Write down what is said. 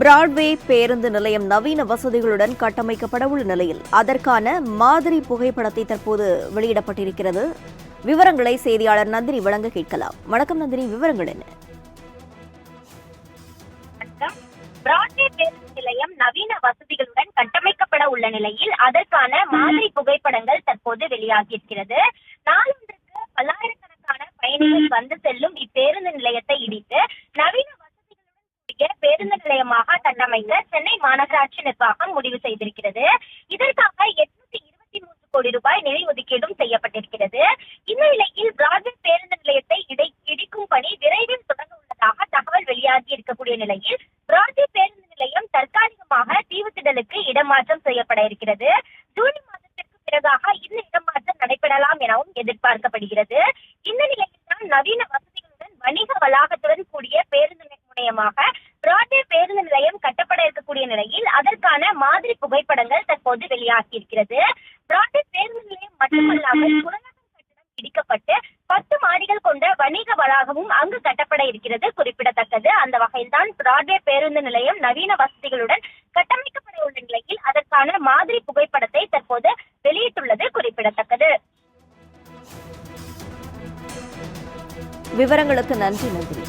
Broadway பேருந்து நிலையம் நவீன வசதிகளுடன் கட்டமைக்கப்பட உள்ள நிலையில் அதற்கான மாதிரி புகைப்படத்தை தற்போது வெளியிடப்பட்டிருக்கிறது. விவரங்களை செய்தியாளர் நந்தினி வழங்க கேட்கலாம். வணக்கம் நந்தினி, விவரங்கள் என்ன? பிராட்வே பேருந்து நிலையம் நவீன வசதிகளுடன் கட்டமைக்கப்பட உள்ள நிலையில் அதற்கான மாதிரி புகைப்படங்கள் தற்போது வெளியாகியிருக்கிறது. நாளொன்றுக்கு பல்லாயிரக்கணக்கான பயணிகள் வந்து செல்லும் இப்பேருந்து நிலையத்தை இடித்து நவீன பேருந்து நிலையமாக கட்டமைக்க சென்னை மாநகராட்சி நிர்வாகம் முடிவு செய்திருக்கிறது. இதற்காக 823 கோடி ரூபாய் நிதி ஒதுக்கீடும் செய்யப்பட்டிருக்கிறது. இந்த நிலையில் பிராட்வே பேருந்து நிலையத்தை இடிக்கும் பணி விரைவில் தொடங்க உள்ளதாக தகவல் வெளியாகி இருக்கக்கூடிய நிலையில் பிராட்வே பேருந்து நிலையம் தற்காலிகமாக தீவுத்திடலுக்கு இடமாற்றம் செய்யப்பட இருக்கிறது. ஜூன் மாதத்திற்கு பிறகாக இந்த இடமாற்றம் நடைபெறலாம் எனவும் எதிர்பார்க்கப்படுகிறது. இந்த நிலையில் தான் நவீன வசதிகளுடன் வணிக வளாகத்துடன் கூடிய பேருந்து முனையமாக பிராட்வே பேருந்து நிலையம் கட்டப்பட இருக்கக்கூடிய நிலையில் அதற்கான மாதிரி புகைப்படங்கள் தற்போது வெளியாகி இருக்கிறது. பிராட்வே பேருந்து நிலையம் மட்டுமல்லாமல் புறநகர் கட்டடம் இடிக்கப்பட்டு 10 மாடிகள் கொண்ட வணிக வளாகமும் அங்கு கட்டப்பட இருக்கிறது குறிப்பிடத்தக்கது. அந்த வகையில் தான் பிராட்வே பேருந்து நிலையம் நவீன வசதிகளுடன் கட்டமைக்கப்பட உள்ள நிலையில் அதற்கான மாதிரி புகைப்படத்தை தற்போது வெளியிட்டுள்ளது குறிப்பிடத்தக்கது. விவரங்களுக்கு நன்றி நந்தினி.